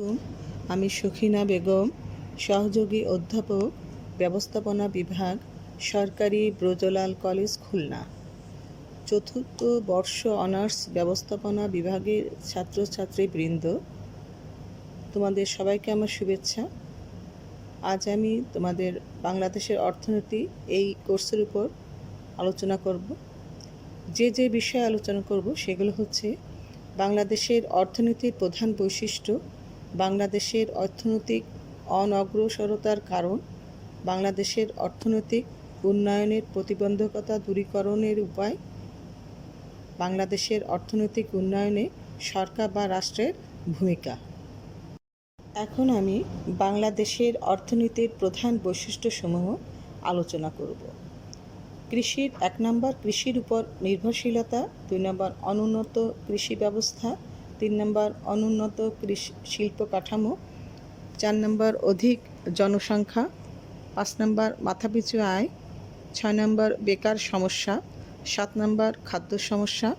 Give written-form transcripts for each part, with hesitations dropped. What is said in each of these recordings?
আলাইকুম। আমি সখিনা বেগম, সহযোগী অধ্যাপক, ব্যবস্থাপনা বিভাগ, সরকারি ব্রজলাল কলেজ, খুলনা। চতুর্থ বর্ষ অনার্স ব্যবস্থাপনা বিভাগের ছাত্রছাত্রীবৃন্দ, তোমাদের সবাইকে আমার শুভেচ্ছা। আজ আমি তোমাদের বাংলাদেশের অর্থনীতি এই কোর্সের উপর আলোচনা করব। যে বিষয়ে আলোচনা করব সেগুলো হচ্ছে বাংলাদেশের অর্থনীতির প্রধান বৈশিষ্ট্য, বাংলাদেশের অর্থনৈতিক অনগ্রসরতার কারণ, বাংলাদেশের অর্থনৈতিক উন্নয়নের প্রতিবন্ধকতা দূরীকরণের উপায়, বাংলাদেশের অর্থনৈতিক উন্নয়নে সরকার বা রাষ্ট্রের ভূমিকা। এখন আমি বাংলাদেশের অর্থনীতির প্রধান বৈশিষ্ট্যসমূহ আলোচনা করব। কৃষির 1 নম্বর, কৃষির উপর নির্ভরশীলতা। 2 নম্বর, অনুন্নত কৃষি ব্যবস্থা। 3 নম্বর, অনুন্নত শিল্প কাঠামো। 4 নম্বর, অধিক জনসংখ্যা। 5 নম্বর, মাথাপিছু আয়। 6 নম্বর, বেকার সমস্যা। 7 নম্বর, খাদ্য সমস্যা।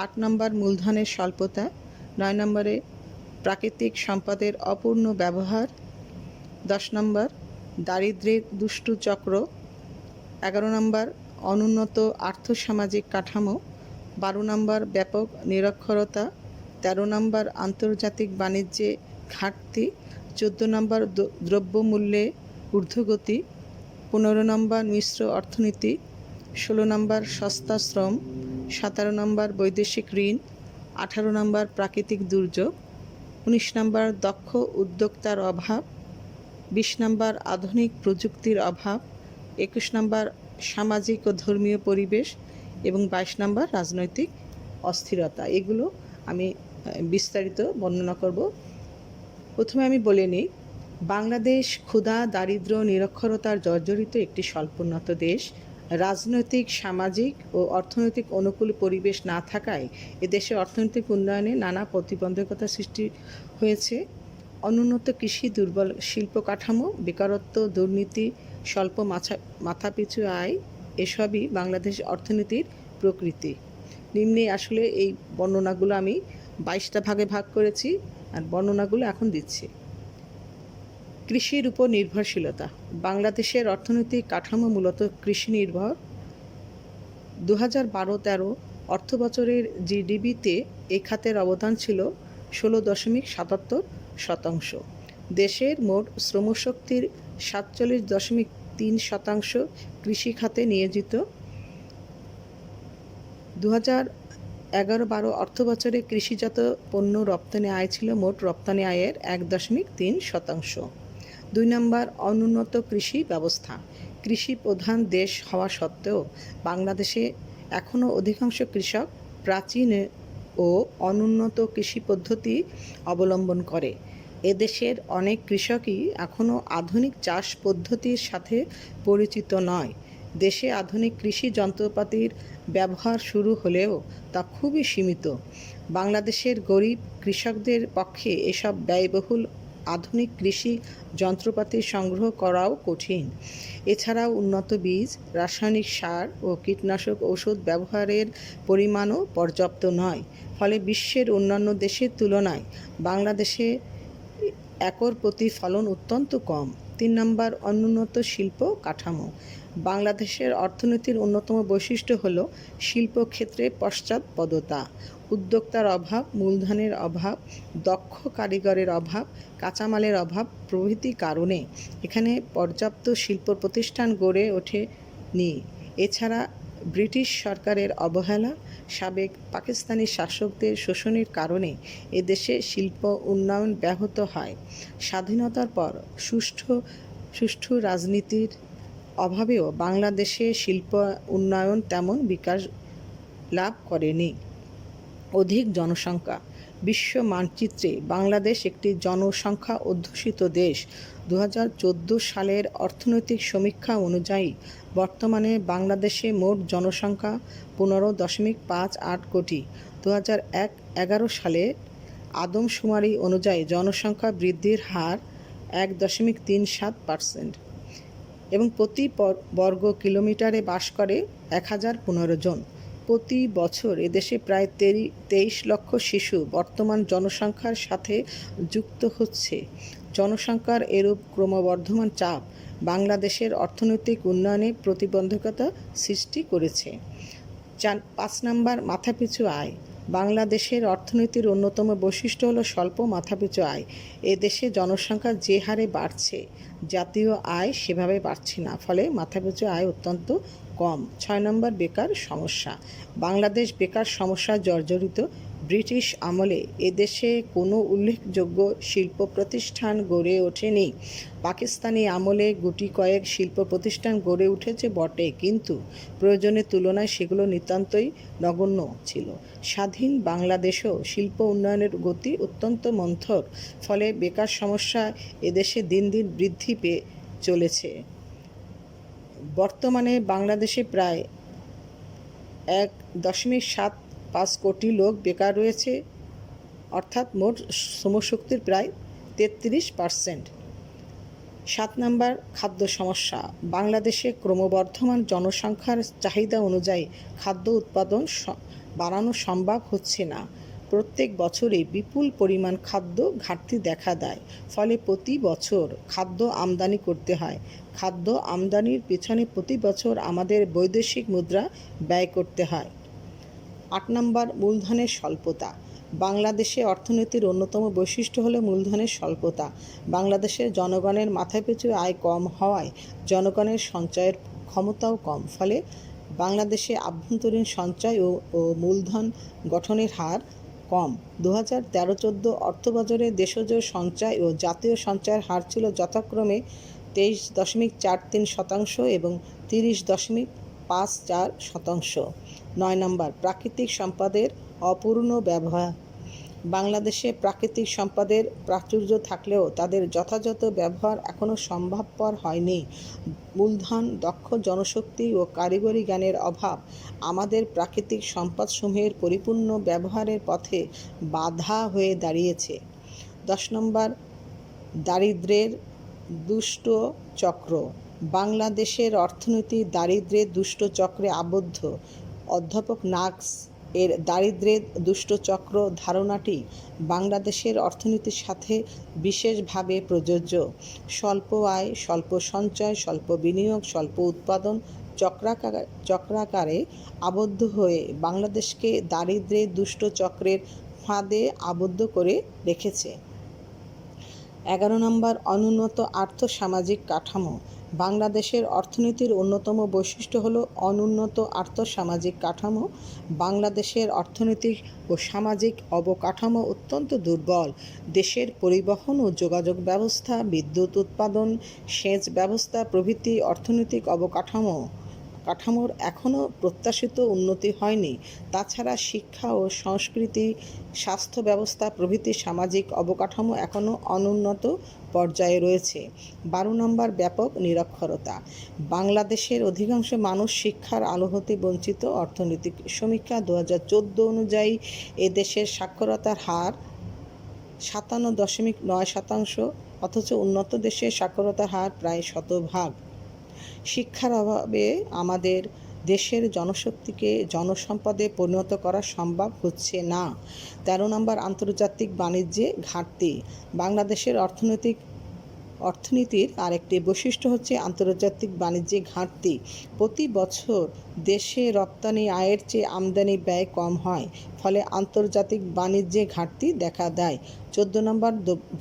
8 নম্বর, মূলধনের স্বল্পতা। 9 নম্বরে প্রাকৃতিক সম্পদের অপূর্ণ ব্যবহার। 10 নম্বর, দারিদ্র্যের দুষ্টু চক্র। 11 নম্বর, অনুন্নত আর্থসামাজিক কাঠামো। 12 নম্বর, ব্যাপক নিরক্ষরতা। 13 নম্বর, আন্তর্জাতিক বাণিজ্যে ঘাটতি। 14 নম্বর, দ্রব্যমূল্যে ঊর্ধ্বগতি। 15 নম্বর, মিশ্র অর্থনীতি। 16 নম্বর, সস্তা শ্রম। 17 নম্বর, বৈদেশিক ঋণ। 18 নম্বর, প্রাকৃতিক দুর্যোগ। 19 নম্বর, দক্ষ উদ্যোক্তার অভাব। 20 নম্বর, আধুনিক প্রযুক্তির অভাব। 21 নম্বর, সামাজিক ও ধর্মীয় পরিবেশ। এবং 22 নম্বর, রাজনৈতিক অস্থিরতা। এগুলো আমি বিস্তারিত বর্ণনা করব। প্রথমে আমি বলে নিই, বাংলাদেশ ক্ষুধা, দারিদ্র্য, নিরক্ষরতার জর্জরিত একটি স্বল্পোন্নত দেশ। রাজনৈতিক, সামাজিক ও অর্থনৈতিক অনুকূল পরিবেশ না থাকায় এদেশের অর্থনৈতিক উন্নয়নে নানা প্রতিবন্ধকতা সৃষ্টি হয়েছে। অনুন্নত কৃষি, দুর্বল শিল্প কাঠামো, বেকারত্ব, দুর্নীতি, স্বল্প মাথাপিছু আয়, এসবই বাংলাদেশ অর্থনীতির প্রকৃতি। নিম্নে আসলে এই বর্ণনাগুলো আমি 22টা ভাগে ভাগ করেছি, আর বর্ণনাগুলো এখন দিচ্ছি। কৃষির উপর নির্ভরশীলতা। বাংলাদেশের অর্থনৈতিক কাঠামো মূলত কৃষি নির্ভর। 2012-13 অর্থ বছরের জিডিপিতে এই খাতের অবদান ছিল 16.77%। দেশের মোট শ্রমশক্তির 47.3% কৃষি খাতে নিয়োজিত। 2011-12 অর্থ বছরে কৃষিজাত পণ্য রপ্তানি আয় ছিল মোট রপ্তানি আয়ের 1.3%। 2 নম্বর, অনুন্নত কৃষি ব্যবস্থা। কৃষি প্রধান দেশ হওয়া সত্ত্বেও বাংলাদেশে এখনও অধিকাংশ কৃষক প্রাচীন ও অনুন্নত কৃষি পদ্ধতি অবলম্বন করে। এদেশের অনেক কৃষকই এখনও আধুনিক চাষ পদ্ধতির সাথে পরিচিত নয়। দেশে আধুনিক কৃষি যন্ত্রপাতির ব্যবহার শুরু হলেও তা খুবই সীমিত। বাংলাদেশের গরিব কৃষকদের পক্ষে এসব ব্যয়বহুল আধুনিক কৃষি যন্ত্রপাতি সংগ্রহ করাও কঠিন। এছাড়াও উন্নত বীজ, রাসায়নিক সার ও কীটনাশক ঔষধ ব্যবহারের পরিমাণও পর্যাপ্ত নয়। ফলে বিশ্বের অন্যান্য দেশের তুলনায় বাংলাদেশে একর প্রতি ফলন অত্যন্ত কম। 3 নম্বর, অনুন্নত শিল্প কাঠামো। বাংলাদেশের অর্থনীতির অন্যতম বৈশিষ্ট্য হল শিল্পক্ষেত্রে পশ্চাৎপদতা। উদ্যোক্তার অভাব, মূলধনের অভাব, দক্ষ কারিগরের অভাব, কাঁচামালের অভাব প্রভৃতি কারণে এখানে পর্যাপ্ত শিল্প প্রতিষ্ঠান গড়ে ওঠেনি। এছাড়া ব্রিটিশ সরকারের অবহেলা, সাবেক পাকিস্তানি শাসকদের শোষণের কারণে এদেশে শিল্প উন্নয়ন ব্যাহত হয়। স্বাধীনতার পর সুষ্ঠু রাজনীতির অভাবেও বাংলাদেশে শিল্প উন্নয়ন তেমন বিকাশ লাভ করেনি। অধিক জনসংখ্যা। বিশ্ব মানচিত্রে বাংলাদেশ একটি জনসংখ্যা অধ্যুষিত দেশ। 2014 সালের অর্থনৈতিক সমীক্ষা অনুযায়ী বর্তমানে বাংলাদেশে মোট জনসংখ্যা 15.58 কোটি। 2011 সালে আদমশুমারি অনুযায়ী জনসংখ্যা বৃদ্ধির হার 1.37% এবং প্রতি বর্গ কিলোমিটারে বাস করে 1015 জন। প্রতি বছর এদেশে প্রায় 23 লক্ষ শিশু বর্তমান জনসংখ্যার সাথে যুক্ত হচ্ছে। জনসংখ্যার এরূপ ক্রমবর্ধমান চাপ বাংলাদেশের অর্থনৈতিক উন্নয়নে প্রতিবন্ধকতা সৃষ্টি করেছে। 5 নম্বর, মাথাপিছু আয়। বাংলাদেশের অর্থনীতির অন্যতম বৈশিষ্ট্য হলো স্বল্প মাথাপিছু আয়। এদেশে জনসংখ্যা যে হারে বাড়ছে, জাতীয় আয় সেভাবে বাড়ছে না, ফলে মাথাপিছু আয় অত্যন্ত কম। 6 নম্বর, বেকার সমস্যা। বাংলাদেশ বেকার সমস্যায় জর্জরিত। ব্রিটিশ আমলে এদেশে কোনো উল্লেখযোগ্য শিল্প প্রতিষ্ঠান গড়ে ওঠেনি। পাকিস্তানি আমলে গুটি কয়েক শিল্প প্রতিষ্ঠান গড়ে উঠেছে বটে, কিন্তু প্রয়োজনের তুলনায় সেগুলো নিতান্তই নগণ্য ছিল। স্বাধীন বাংলাদেশেও শিল্প উন্নয়নের গতি অত্যন্ত মন্থর, ফলে বেকার সমস্যা এদেশে দিন দিন বৃদ্ধি পেয়ে চলেছে। বর্তমানে বাংলাদেশে প্রায় 1.75 কোটি লোক বেকার রয়েছে, অর্থাৎ মোট শ্রমশক্তির প্রায় 33%। 7 নম্বর, খাদ্য সমস্যা। বাংলাদেশে ক্রমবর্ধমান জনসংখ্যার চাহিদা অনুযায়ী খাদ্য উৎপাদন বাড়ানো সম্ভব হচ্ছে না। প্রত্যেক বছরই বিপুল পরিমাণ খাদ্য ঘাটতি দেখা দেয়, ফলে প্রতি বছর খাদ্য আমদানি করতে হয়। খাদ্য আমদানির পেছনে প্রতি বছর আমাদের বৈদেশিক মুদ্রা ব্যয় করতে হয়। 8 নম্বর, মূলধনের স্বল্পতা। বাংলাদেশে অর্থনীতির অন্যতম বৈশিষ্ট্য হলো মূলধনের স্বল্পতা। বাংলাদেশের জনগণের মাথাপিছু আয় কম হওয়ায় জনগণের সঞ্চয়ের ক্ষমতাও কম, ফলে বাংলাদেশে আভ্যন্তরীণ সঞ্চয় ও মূলধন গঠনের হার কম। 2013-14 অর্থবছরে দেশজ সঞ্চয় ও জাতীয় সঞ্চয়ের হার ছিল যথাক্রমে 23.43% এবং 30.54%। 9 নম্বর, প্রাকৃতিক সম্পদের অপূর্ণ ব্যবহার। বাংলাদেশে প্রাকৃতিক সম্পদের প্রাচুর্য থাকলেও তাদের যথাযথ ব্যবহার এখনও সম্ভবপর হয়নি। মূলধন, দক্ষ জনশক্তি ও কারিগরি জ্ঞানের অভাব আমাদের প্রাকৃতিক সম্পদসমূহের পরিপূর্ণ ব্যবহারের পথে বাধা হয়ে দাঁড়িয়েছে। 10 নম্বর, দারিদ্র্যের দুষ্ট চক্র। বাংলাদেশের অর্থনীতি দারিদ্র্যের দুষ্ট চক্রে আবদ্ধ। অধ্যাপক নাক্স এর দারিদ্র্যের দুষ্ট চক্র ধারণাটি বাংলাদেশের অর্থনীতির সাথে বিশেষভাবে প্রযোজ্য। স্বল্প আয়, স্বল্প সঞ্চয়, স্বল্প বিনিয়োগ, স্বল্প উৎপাদন চক্রাকারে আবদ্ধ হয়ে বাংলাদেশকে দারিদ্র্যের দুষ্ট চক্রের ফাঁদে আবদ্ধ করে রেখেছে। 11 নম্বর, অনুন্নত আর্থ-সামাজিক কাঠামো। বাংলাদেশের অর্থনীতির অন্যতম বৈশিষ্ট্য হলো অনুন্নত আর্থ-সামাজিক কাঠামো। বাংলাদেশের অর্থনৈতিক ও সামাজিক অবকাঠামো অত্যন্ত দুর্বল। দেশের পরিবহন ও যোগাযোগ ব্যবস্থা, বিদ্যুৎ উৎপাদন, সেচ ব্যবস্থা প্রভৃতি অর্থনৈতিক কাঠামোর এখনও প্রত্যাশিত উন্নতি হয়নি। তাছাড়া শিক্ষা ও সংস্কৃতি, স্বাস্থ্য ব্যবস্থা প্রভৃতি সামাজিক অবকাঠামো এখনও অনুন্নত পর্যায়ে রয়েছে। 12 নম্বর, ব্যাপক নিরক্ষরতা। বাংলাদেশের অধিকাংশ মানুষ শিক্ষার আলো হতে বঞ্চিত। অর্থনৈতিক সমীক্ষা 2014 অনুযায়ী এদেশের সাক্ষরতার হার 57.9%, অথচ উন্নত দেশের সাক্ষরতার হার প্রায় 100%। শিক্ষার অভাবে আমাদের দেশের জনশক্তিকে জনসম্পদে পরিণত করা সম্ভব হচ্ছে না। 13 নম্বর, আন্তর্জাতিক বাণিজ্যে ঘাটতি। বাংলাদেশের অর্থনীতির আরেকটি বৈশিষ্ট্য হচ্ছে আন্তর্জাতিক বাণিজ্যে ঘাটতি। প্রতি বছর দেশে রপ্তানি আয়ের চেয়ে আমদানি ব্যয় কম হয়, ফলে আন্তর্জাতিক বাণিজ্যে ঘাটতি দেখা দেয়। 14 নম্বর,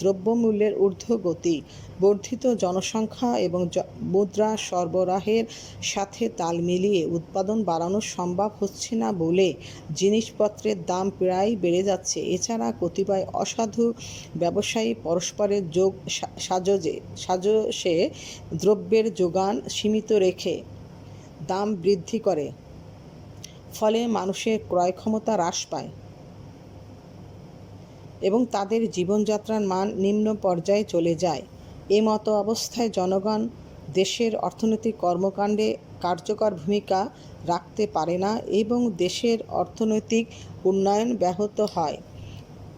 দ্রব্যমূল্যের ঊর্ধ্বগতি। বর্ধিত জনসংখ্যা এবং মুদ্রা সরবরাহের সাথে তাল মিলিয়ে উৎপাদন বাড়ানো সম্ভব হচ্ছে না বলে জিনিসপত্রের দাম প্রায় বেড়ে যাচ্ছে। এছাড়া কতিপয় অসাধু ব্যবসায়ী পরস্পরের সাজসে দ্রব্যের যোগান সীমিত রেখে দাম বৃদ্ধি করে, ফলে মানুষের ক্রয় ক্ষমতা হ্রাস পায় এবং তাদের জীবনযাত্রার মান নিম্ন পর্যায়ে চলে যায়। এমতো অবস্থায় জনগণ দেশের অর্থনৈতিক কর্মকাণ্ডে কার্যকর ভূমিকা রাখতে পারে না এবং দেশের অর্থনৈতিক উন্নয়ন ব্যাহত হয়।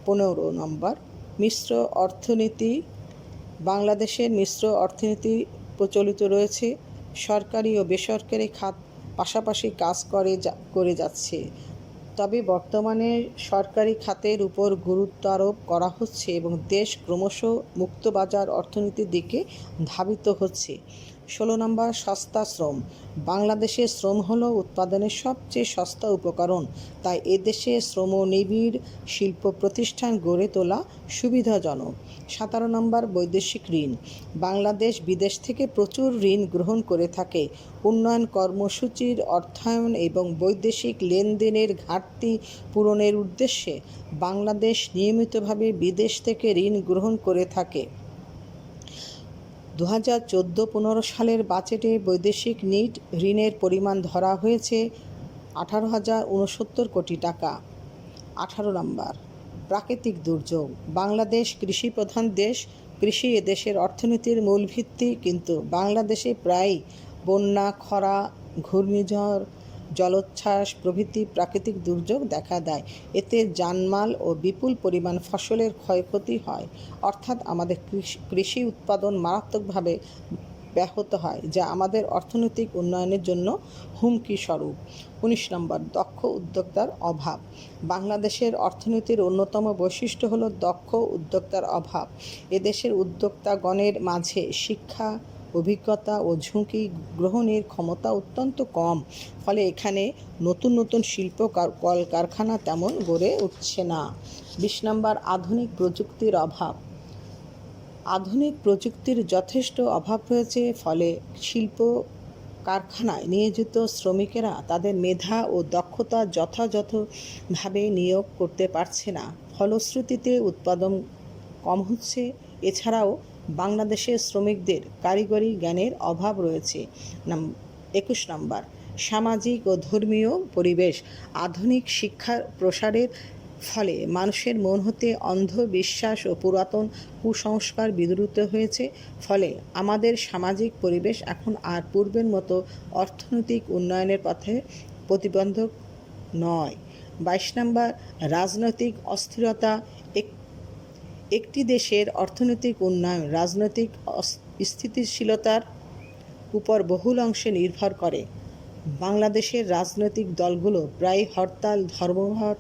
15 নম্বর, মিশ্র অর্থনীতি। বাংলাদেশের মিশ্র অর্থনীতি প্রচলিত রয়েছে। সরকারি ও বেসরকারি খাত পাশাপাশি কাজ করে যাচ্ছে। তবে বর্তমানে সরকারি খাতের উপর গুরুত্ব আরোপ করা হচ্ছে এবং দেশ ক্রমশ মুক্তবাজার অর্থনীতির দিকে ধাবিত হচ্ছে। 16 নম্বর, সস্তা শ্রম। বাংলাদেশের শ্রম হলো উৎপাদনের সবচেয়ে সস্তা উপকরণ, তাই এদেশে শ্রমনিবিড় শিল্প প্রতিষ্ঠান গড়ে তোলা সুবিধাজনক। 17 নম্বর, বৈদেশিক ঋণ। বাংলাদেশ বিদেশ থেকে প্রচুর ঋণ গ্রহণ করে থাকে। উন্নয়ন কর্মসূচির অর্থায়ন এবং বৈদেশিক লেনদেনের ঘাটতি পূরণের উদ্দেশ্যে বাংলাদেশ নিয়মিতভাবে বিদেশ থেকে ঋণ গ্রহণ করে থাকে। 2014-15 সালের বাজেটে বৈদেশিক নিট ঋণের পরিমাণ ধরা হয়েছে 18,069 কোটি টাকা। 18 নম্বর, প্রাকৃতিক দুর্যোগ। বাংলাদেশ কৃষিপ্রধান দেশ। কৃষি এদেশের অর্থনীতির মূল ভিত্তি, কিন্তু বাংলাদেশে প্রায়ই বন্যা, খরা, ঘূর্ণিঝড়, জলোচ্ছ্বাস প্রভৃতি প্রাকৃতিক দুর্যোগ দেখা দেয়। এতে জানমাল ও বিপুল পরিমাণ ফসলের ক্ষয়ক্ষতি হয়, অর্থাৎ আমাদের কৃষি উৎপাদন মারাত্মকভাবে ব্যাহত হয়, যা আমাদের অর্থনৈতিক উন্নয়নের জন্য হুমকি স্বরূপ। 19 নম্বর, দক্ষ উদ্যোক্তার অভাব। বাংলাদেশের অর্থনীতির অন্যতম বৈশিষ্ট্য হলো দক্ষ উদ্যোক্তার অভাব। এদেশের উদ্যোক্তাগণের মাঝে শিক্ষা, অভিজ্ঞতা ও ঝুঁকি গ্রহণের ক্ষমতা অত্যন্ত কম, ফলে এখানে নতুন নতুন শিল্প কলকারখানা তেমন গড়ে উঠছে না। 20 নম্বর, আধুনিক প্রযুক্তির অভাব। আধুনিক প্রযুক্তির যথেষ্ট অভাব রয়েছে, ফলে শিল্প কারখানায় নিয়োজিত শ্রমিকেরা তাদের মেধা ও দক্ষতা যথাযথভাবে নিয়োগ করতে পারছে না। ফলশ্রুতিতে উৎপাদন কম হচ্ছে। এছাড়াও বাংলাদেশের শ্রমিকদের কারিগরি জ্ঞানের অভাব রয়েছে। 21 নম্বর, সামাজিক ও ধর্মীয় পরিবেশ। আধুনিক শিক্ষার প্রসারের ফলে মানুষের মন হতে অন্ধবিশ্বাস ও পুরাতন কুসংস্কার বিদূরিত হয়েছে, ফলে আমাদের সামাজিক পরিবেশ এখন আর পূর্বের মতো অর্থনৈতিক উন্নয়নের পথে প্রতিবন্ধক নয়। 22 নম্বর, রাজনৈতিক অস্থিরতা। একটি দেশের অর্থনৈতিক উন্নয়ন রাজনৈতিক স্থিতিশীলতার উপর বহুল অংশে নির্ভর করে। বাংলাদেশের রাজনৈতিক দলগুলো প্রায় হরতাল, ধর্মঘট,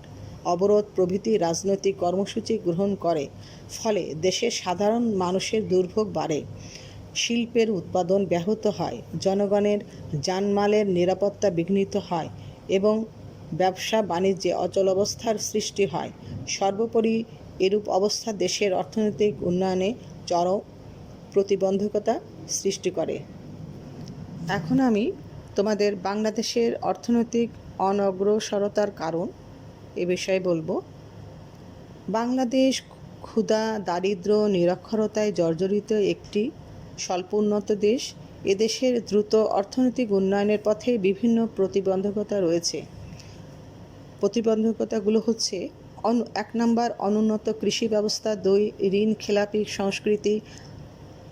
অবরোধ প্রভৃতি রাজনৈতিক কর্মসূচি গ্রহণ করে, ফলে দেশের সাধারণ মানুষের দুর্ভোগ বাড়ে, শিল্পের উৎপাদন ব্যাহত হয়, জনগণের জানমালের নিরাপত্তা বিঘ্নিত হয় এবং ব্যবসা বাণিজ্যে অচলাবস্থার সৃষ্টি হয়। সর্বোপরি এরূপ অবস্থা দেশের অর্থনৈতিক উন্নয়নে চরম প্রতিবন্ধকতা সৃষ্টি করে। এখন আমি তোমাদের বাংলাদেশের অর্থনৈতিক অনগ্রসরতার কারণ এ বিষয়ে বলবো। বাংলাদেশ ক্ষুধা, দারিদ্র্য, নিরক্ষরতায় জর্জরিত একটি স্বল্প উন্নত দেশ। এদেশের দ্রুত অর্থনৈতিক উন্নয়নের পথে বিভিন্ন প্রতিবন্ধকতা রয়েছে। প্রতিবন্ধকতাগুলো হচ্ছে: 1 নম্বর, অনুন্নত কৃষি ব্যবস্থা। 2, ঋণ খেলাপি সংস্কৃতি।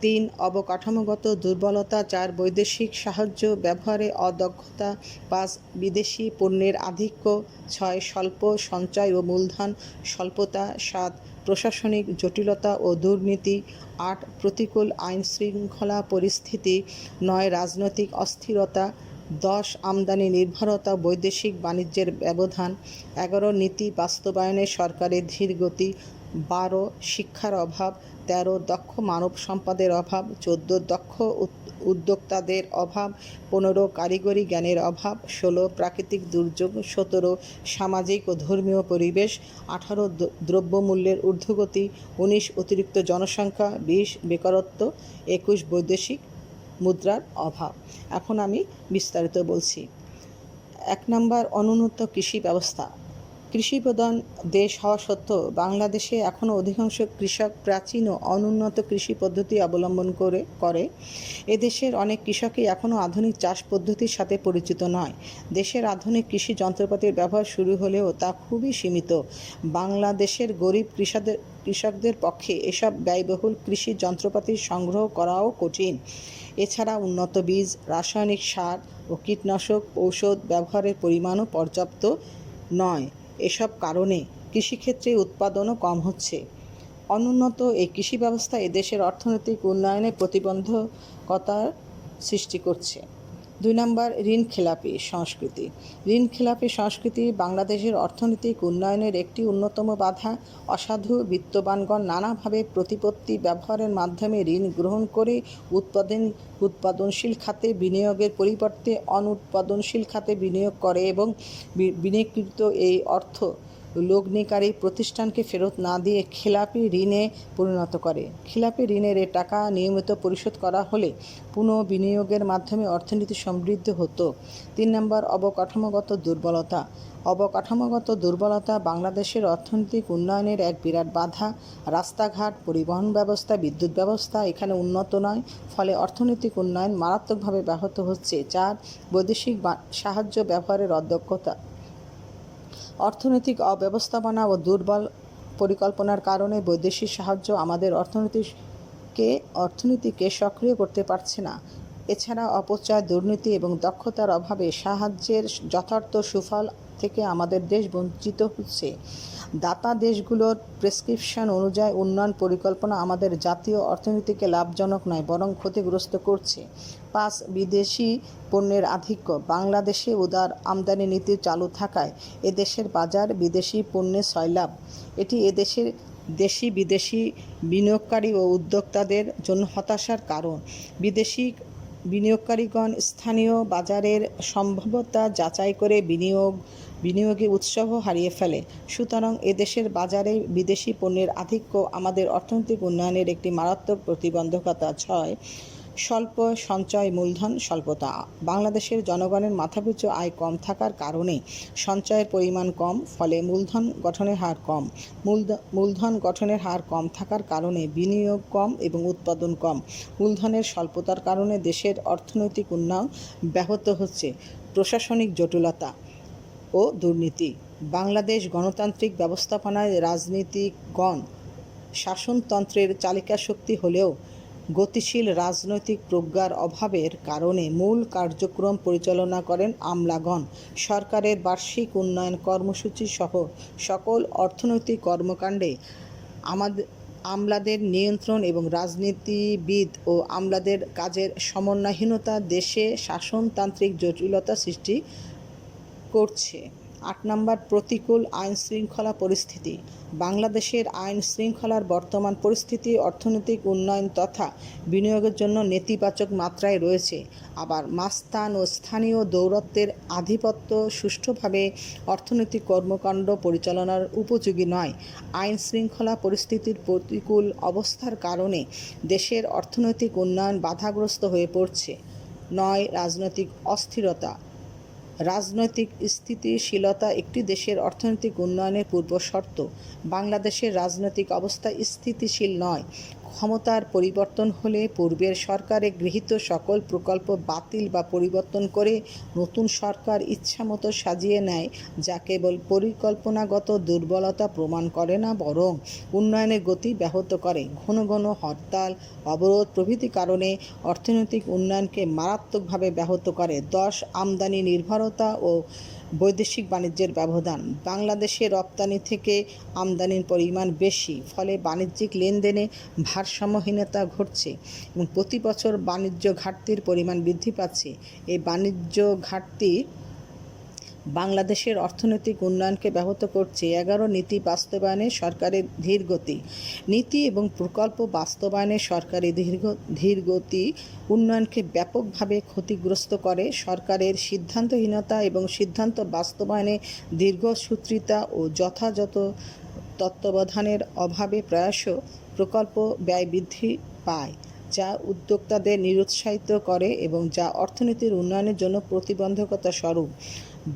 3, অবকাঠামোগত দুর্বলতা। 4, বৈদেশিক সাহায্য ব্যবহারে অদক্ষতা। 5, বিদেশি পণ্যের আধিক্য। 6, স্বল্প সঞ্চয় ও মূলধন স্বল্পতা। 7, প্রশাসনিক জটিলতা ও দুর্নীতি। 8, প্রতিকূল আইনশৃঙ্খলা পরিস্থিতি। 9, রাজনৈতিক অস্থিরতা। 10, আমদানি নির্ভরতা, বৈদেশিক বাণিজ্যের ব্যবধান। 11, নীতি বাস্তবায়নে সরকারের ধীর গতি। 12, শিক্ষার অভাব। 13, দক্ষ মানব সম্পদের অভাব। 14, দক্ষ উদ্যোক্তাদের অভাব। 15, কারিগরি জ্ঞানের অভাব। 16, প্রাকৃতিক দুর্যোগ। 17, সামাজিক ও ধর্মীয় পরিবেশ। 18, দ্রব্যমূল্যের ঊর্ধ্বগতি। 19, অতিরিক্ত জনসংখ্যা। 20, বেকারত্ব। 21, বৈদেশিক মুদ্রার অভাব। এখন আমি বিস্তারিত বলছি। 1 নম্বর, অনুন্নত কৃষি ব্যবস্থা। কৃষিপ্রধান দেশ হওয়া সত্ত্বেও বাংলাদেশে এখনও অধিকাংশ কৃষক প্রাচীন ও অনুন্নত কৃষি পদ্ধতি অবলম্বন করে। এদেশের অনেক কৃষকই এখনও আধুনিক চাষ পদ্ধতির সাথে পরিচিত নয়। দেশের আধুনিক কৃষি যন্ত্রপাতির ব্যবহার শুরু হলেও তা খুবই সীমিত। বাংলাদেশের গরিব কৃষকদের পক্ষে এসব ব্যয়বহুল কৃষি যন্ত্রপাতি সংগ্রহ করাও কঠিন। এছাড়া উন্নত বীজ, রাসায়নিক সার ও কীটনাশক ঔষধ ব্যবহারের পরিমাণও পর্যাপ্ত নয়। এসব কারণে কৃষিক্ষেত্রে উৎপাদনও কম হচ্ছে। অনুন্নত এই কৃষি ব্যবস্থা এদেশের অর্থনৈতিক উন্নয়নে প্রতিবন্ধকতার সৃষ্টি করছে। 2 নম্বর, ঋণ খেলাপি সংস্কৃতি। ঋণ খেলাপি সংস্কৃতি বাংলাদেশের অর্থনৈতিক উন্নয়নের একটি অন্যতম বাধা। অসাধু বিত্তবানগণ নানাভাবে প্রতিপত্তি ব্যবহারের মাধ্যমে ঋণ গ্রহণ করে উৎপাদনশীল খাতে বিনিয়োগের পরিবর্তে অনুৎপাদনশীল খাতে বিনিয়োগ করে এবং বিনিয়োগকৃত এই অর্থ লগ্নিকারী প্রতিষ্ঠানকে ফেরত না দিয়ে খেলাপি ঋণে পরিণত করে। খেলাপি ঋণের এ টাকা নিয়মিত পরিশোধ করা হলে পুনঃবিনিয়োগের মাধ্যমে অর্থনীতি সমৃদ্ধ হতো। 3 নম্বর, অবকাঠামোগত দুর্বলতা। অবকাঠামোগত দুর্বলতা বাংলাদেশের অর্থনৈতিক উন্নয়নের এক বিরাট বাধা। রাস্তাঘাট, পরিবহন ব্যবস্থা, বিদ্যুৎ ব্যবস্থা এখানে উন্নত নয়, ফলে অর্থনৈতিক উন্নয়ন মারাত্মকভাবে ব্যাহত হচ্ছে। 4, বৈদেশিক সাহায্য ব্যবহারের অদক্ষতা। অর্থনৈতিক অব্যবস্থাপনা ও দুর্বল পরিকল্পনার কারণে বৈদেশিক সাহায্য আমাদের অর্থনীতিকে সক্রিয় করতে পারছে না। এছাড়া অপচয়, দুর্নীতি এবং দক্ষতার অভাবে সাহায্যের যথার্থ সুফল থেকে আমাদের দেশ বঞ্চিত হচ্ছে। দাতা দেশগুলোর প্রেসক্রিপশন অনুযায়ী উন্নয়ন পরিকল্পনা আমাদের জাতীয় অর্থনীতিকে লাভজনক নয়, বরং ক্ষতিগ্রস্ত করছে। 5, বিদেশি পণ্যের আধিক্য। বাংলাদেশে উদার আমদানি নীতি চালু থাকায় এদেশের বাজার বিদেশি পণ্যে সয়লাব। এটি এদেশের দেশি বিদেশি বিনিয়োগকারী ও উদ্যোক্তাদের জন্য হতাশার কারণ। বিদেশি বিনিয়োগকারীগণ স্থানীয় বাজারের সম্ভাব্যতা যাচাই করে বিনিয়োগে উৎসাহ হারিয়ে ফেলে। সুতরাং এদেশের বাজারে বিদেশি পণ্যের আধিক্য আমাদের অর্থনৈতিক উন্নয়নের একটি মারাত্মক প্রতিবন্ধকতা। 6, স্বল্প সঞ্চয় মূলধন স্বল্পতা। বাংলাদেশের জনগণের মাথাপিছু আয় কম থাকার কারণে সঞ্চয়ের পরিমাণ কম, ফলে মূলধন গঠনের হার কম। মূলধন গঠনের হার কম থাকার কারণে বিনিয়োগ কম এবং উৎপাদন কম। মূলধনের স্বল্পতার কারণে দেশের অর্থনৈতিক উন্নয়ন ব্যাহত হচ্ছে। প্রশাসনিক জটিলতা ও দুর্নীতি। বাংলাদেশ গণতান্ত্রিক ব্যবস্থাপনায় রাজনীতিকগণ শাসনতন্ত্রের চালিকাশক্তি হলেও গতিশীল রাজনৈতিক প্রজ্ঞার অভাবের কারণে মূল কার্যক্রম পরিচালনা করেন আমলাগণ। সরকারের বার্ষিক উন্নয়ন কর্মসূচি সহ সকল অর্থনৈতিক কর্মকাণ্ডে আমলাদের নিয়ন্ত্রণ এবং রাজনীতিবিদ ও আমলাদের কাজের সমন্বয়হীনতা দেশে শাসনতান্ত্রিক জটিলতা সৃষ্টি করছে। 8 নম্বর, প্রতিকূল আইনশৃঙ্খলা পরিস্থিতি। বাংলাদেশের আইন শৃঙ্খলার বর্তমান পরিস্থিতি অর্থনৈতিক উন্নয়ন তথা বিনিয়োগের জন্য নেতিবাচক মাত্রায় রয়েছে। আবার মাস্তান ও স্থানীয় দৌরত্বের আধিপত্য সুষ্ঠুভাবে অর্থনৈতিক কর্মকাণ্ড পরিচালনার উপযোগী নয়। আইন শৃঙ্খলা পরিস্থিতির প্রতিকূল অবস্থার কারণে দেশের অর্থনৈতিক উন্নয়ন বাধাগ্রস্ত হয়ে পড়ছে। 9, রাজনৈতিক অস্থিরতা। রাজনৈতিক স্থিতিশীলতা একটি দেশের অর্থনৈতিক উন্নয়নের পূর্বশর্ত। বাংলাদেশের রাজনৈতিক অবস্থা স্থিতিশীল নয়। ক্ষমতার পরিবর্তন হলে পূর্বের সরকারে গৃহীত সকল প্রকল্প বাতিল বা পরিবর্তন করে নতুন সরকার ইচ্ছামতো সাজিয়ে নেয়, যা কেবল পরিকল্পনাগত দুর্বলতা প্রমাণ করে না, বরং উন্নয়নের গতি ব্যাহত করে। ঘন ঘন হরতাল, অবরোধ প্রভৃতি কারণে অর্থনৈতিক উন্নয়নকে মারাত্মকভাবে ব্যাহত করে। 10, আমদানি নির্ভরতা ও বৈদেশিক বাণিজ্যের ব্যবধান। বাংলাদেশে রপ্তানি থেকে আমদানির পরিমাণ বেশি, ফলে বাণিজ্যিক লেনদেনে ভারসাম্যহীনতা ঘটছে এবং প্রতি বছর বাণিজ্য ঘাটতির পরিমাণ বৃদ্ধি পাচ্ছে। এই বাণিজ্য ঘাটতি বাংলাদেশের অর্থনৈতিক উন্নয়নকে ব্যাহত করছে। 11, নীতি বাস্তবায়নে সরকারের ধীরগতি। নীতি এবং প্রকল্প বাস্তবায়নে সরকারের ধীরগতি উন্নয়নকে ব্যাপকভাবে ক্ষতিগ্রস্ত করে। সরকারের সিদ্ধান্তহীনতা এবং সিদ্ধান্ত বাস্তবায়নে দীর্ঘসূত্রিতা ও যথাযথ তত্ত্বাবধানের অভাবে প্রায়শ প্রকল্প ব্যয় বৃদ্ধি পায়, যা উদ্যোক্তাদের নিরুৎসাহিত করে এবং যা অর্থনীতির উন্নয়নের জন্য প্রতিবন্ধকতা স্বরূপ।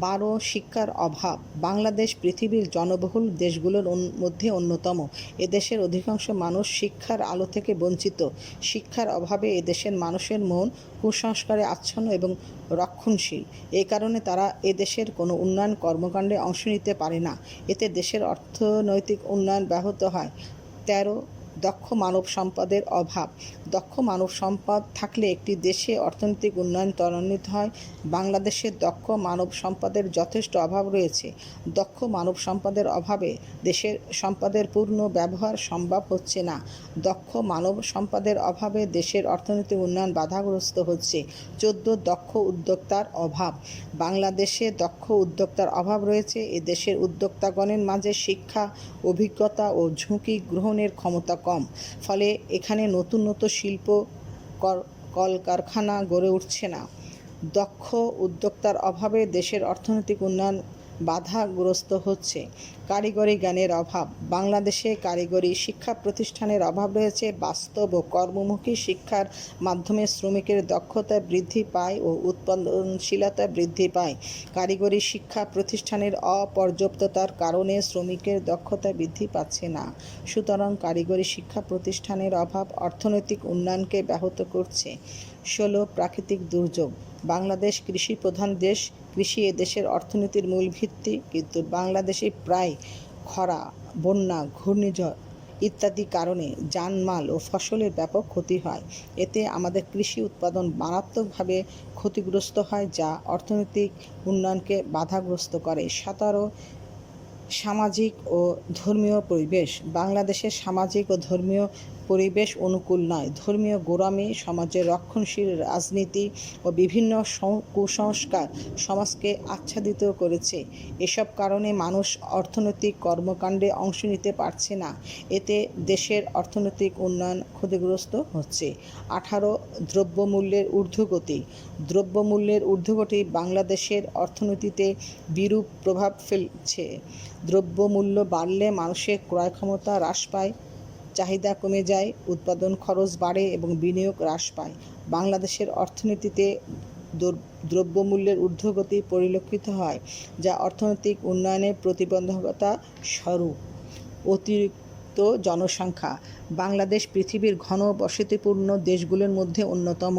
12, শিক্ষার অভাব। বাংলাদেশ পৃথিবীর জনবহুল দেশগুলোর মধ্যে অন্যতম। এদেশের অধিকাংশ মানুষ শিক্ষার আলো থেকে বঞ্চিত। শিক্ষার অভাবে এদেশের মানুষের মন কুসংস্কারে আচ্ছন্ন এবং রক্ষণশীল। এই কারণে তারা এদেশের কোনো উন্নয়ন কর্মকাণ্ডে অংশ নিতে পারে না। এতে দেশের অর্থনৈতিক উন্নয়ন ব্যাহত হয়। 13, দক্ষ মানব সম্পদের অভাব। দক্ষ মানব সম্পদ থাকলে একটি দেশে অর্থনৈতিক উন্নয়ন ত্বরান্বিত হয়। বাংলাদেশে দক্ষ মানব সম্পদের যথেষ্ট অভাব রয়েছে। দক্ষ মানব সম্পদের অভাবে দেশের সম্পদের পূর্ণ ব্যবহার সম্ভব হচ্ছে না। দক্ষ মানব সম্পদের অভাবে দেশের অর্থনৈতিক উন্নয়ন বাধাগ্রস্ত হচ্ছে। 14 দক্ষ উদ্যোক্তার অভাব। বাংলাদেশে দক্ষ উদ্যোক্তার অভাব রয়েছে। এ দেশের উদ্যোক্তাগণের মাঝে শিক্ষা, অভিজ্ঞতা ও ঝুঁকি গ্রহণের ক্ষমতা কম। ফলে এখানে নতুন নতুন শিল্প কলকারখানা গড়ে উঠছে না। দক্ষ উদ্যোক্তার অভাবে দেশের অর্থনৈতিক উন্নয়ন বাধাগ্রস্ত হচ্ছে। কারিগরি জ্ঞানের অভাব। বাংলাদেশে কারিগরি শিক্ষা প্রতিষ্ঠানের অভাব রয়েছে। বাস্তব ও কর্মমুখী শিক্ষার মাধ্যমে শ্রমিকের দক্ষতা বৃদ্ধি পায় ও উৎপাদনশীলতা বৃদ্ধি পায়। কারিগরি শিক্ষা প্রতিষ্ঠানের অপর্যাপ্ততার কারণে শ্রমিকের দক্ষতা বৃদ্ধি পাচ্ছে না। সুতরাং কারিগরি শিক্ষা প্রতিষ্ঠানের অভাব অর্থনৈতিক উন্নয়নকে ব্যাহত করছে। 16 প্রাকৃতিক দুর্যোগ। বাংলাদেশ কৃষি প্রধান দেশ। কৃষি এদেশের অর্থনীতির মূল ভিত্তি, কিন্তু বাংলাদেশে প্রায় খরা, বন্যা, ঘূর্ণিঝড় ইত্যাদি কারণে জানমাল ও ফসলের ব্যাপক ক্ষতি হয়। এতে আমাদের কৃষি উৎপাদন মারাত্মকভাবে ক্ষতিগ্রস্ত হয়, যা অর্থনৈতিক উন্নয়নকে বাধাগ্রস্ত করে। 17 সামাজিক ও ধর্মীয় পরিবেশ। বাংলাদেশের সামাজিক ও ধর্মীয় পরিবেশ অনুকূল নয়। ধর্মীয় গোঁড়ামি, সমাজের রক্ষণশীল রাজনীতি ও বিভিন্ন কুসংস্কার সমাজকে আচ্ছাদিত করেছে। এসব কারণে মানুষ অর্থনৈতিক কর্মকাণ্ডে অংশ নিতে পারছে না। এতে দেশের অর্থনৈতিক উন্নয়ন ক্ষতিগ্রস্ত হচ্ছে। 18 দ্রব্যমূল্যের ঊর্ধ্বগতি। দ্রব্যমূল্যের ঊর্ধ্বগতি বাংলাদেশের অর্থনীতিতে বিরূপ প্রভাব ফেলছে। দ্রব্যমূল্য বাড়লে মানুষের ক্রয় ক্ষমতা হ্রাস পায়, চাহিদা কমে যায়, উৎপাদন খরচ বাড়ে এবং বিনিয়োগ হ্রাস পায়। বাংলাদেশের অর্থনীতিতে দ্রব্যমূল্যের ঊর্ধ্বগতি পরিলক্ষিত হয়, যা অর্থনৈতিক উন্নয়নের প্রতিবন্ধকতা স্বরূপ। অতিরিক্ত জনসংখ্যা। বাংলাদেশ পৃথিবীর ঘন বসতিপূর্ণ দেশগুলোর মধ্যে অন্যতম।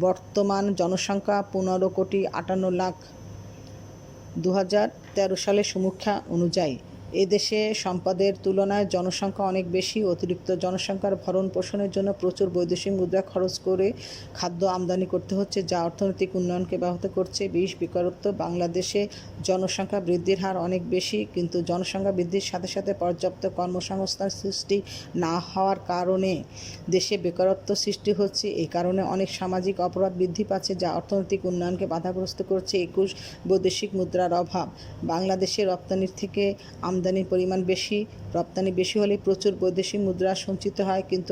বর্তমান জনসংখ্যা 15,58,00,000 2013 সালের সমীক্ষা অনুযায়ী। এদেশে সম্পদের তুলনায় জনসংখ্যা অনেক বেশি। অতিরিক্ত জনসংখ্যার ভরণ পোষণের জন্য প্রচুর বৈদেশিক মুদ্রা খরচ করে খাদ্য আমদানি করতে হচ্ছে, যা অর্থনৈতিক উন্নয়নকে ব্যাহত করছে। 20 বেকারত্ব। বাংলাদেশে জনসংখ্যা বৃদ্ধির হার অনেক বেশি, কিন্তু জনসংখ্যা বৃদ্ধির সাথে সাথে পর্যাপ্ত কর্মসংস্থান সৃষ্টি না হওয়ার কারণে দেশে বেকারত্ব সৃষ্টি হচ্ছে। এই কারণে অনেক সামাজিক অপরাধ বৃদ্ধি পাচ্ছে, যা অর্থনৈতিক উন্নয়নকে বাধাগ্রস্ত করছে। 21 বৈদেশিক মুদ্রার অভাব। বাংলাদেশে রপ্তানির থেকে আমদানির পরিমাণ বেশি। রপ্তানি বেশি হলে প্রচুর বৈদেশিক মুদ্রা সঞ্চিত হয়, কিন্তু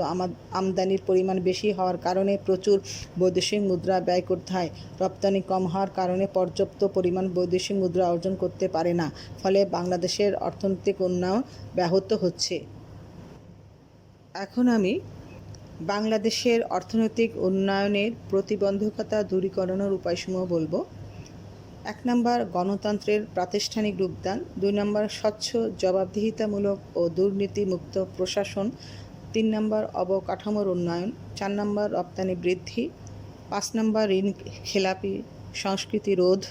আমদানির পরিমাণ বেশি হওয়ার কারণে প্রচুর বৈদেশিক মুদ্রা ব্যয় করতে হয়। রপ্তানি কম হওয়ার কারণে পর্যাপ্ত পরিমাণ বৈদেশিক মুদ্রা অর্জন করতে পারে না। ফলে বাংলাদেশের অর্থনৈতিক উন্নয়ন ব্যাহত হচ্ছে। এখন আমি বাংলাদেশের অর্থনৈতিক উন্নয়নের প্রতিবন্ধকতা দূরীকরণের উপায়সমূহ বলবো। 1 নম্বর গণতন্ত্রের প্রাতিষ্ঠানিক রূপদান। 2 নম্বর স্বচ্ছ, জবাবদিহিতামূলক ও দুর্নীতিমুক্ত প্রশাসন। 3 নম্বর অবকাঠামোর উন্নয়ন। 4 নম্বর রপ্তানি বৃদ্ধি। 5 নম্বর ঋণ খেলাপি সংস্কৃতি রোধ।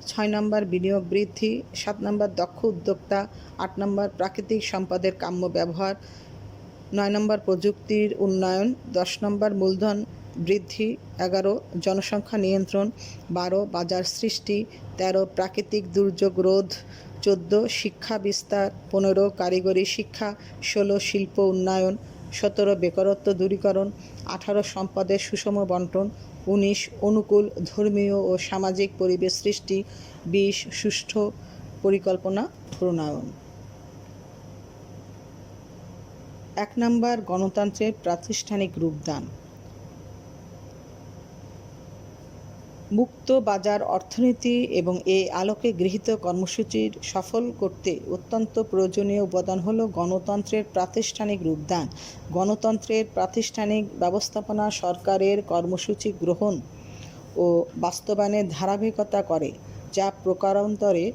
6 নম্বর বিনিয়োগ বৃদ্ধি। 7 নম্বর দক্ষ উদ্যোক্তা। 8 নম্বর প্রাকৃতিক সম্পদের কাম্য ব্যবহার। 9 নম্বর প্রযুক্তির উন্নয়ন। 10 নম্বর মূলধন বৃদ্ধি। 11 জনসংখ্যা নিয়ন্ত্রণ। 12 বাজার সৃষ্টি। 13 প্রাকৃতিক দুর্যোগ রোধ। 14 শিক্ষা বিস্তার। 15 কারিগরি শিক্ষা। 16 শিল্প উন্নয়ন। 17 বেকারত্ব দূরীকরণ। 18 সম্পদের সুষম বন্টন। 19 অনুকূল ধর্মীয় ও সামাজিক পরিবেশ সৃষ্টি। 20 সুষ্ঠু পরিকল্পনা প্রণয়ন। 1 নম্বর গণতন্ত্রের প্রাতিষ্ঠানিক রূপদান। মুক্ত বাজার অর্থনীতি এবং এই আলোকে গৃহীত কর্মসূচির সফল করতে অত্যন্ত প্রয়োজনীয় উপাদান হল গণতন্ত্রের প্রাতিষ্ঠানিক রূপদান। গণতন্ত্রের প্রাতিষ্ঠানিক ব্যবস্থাপনা সরকারের কর্মসূচি গ্রহণ ও বাস্তবায়নের ধারাবাহিকতা করে, যা প্রকারান্তরে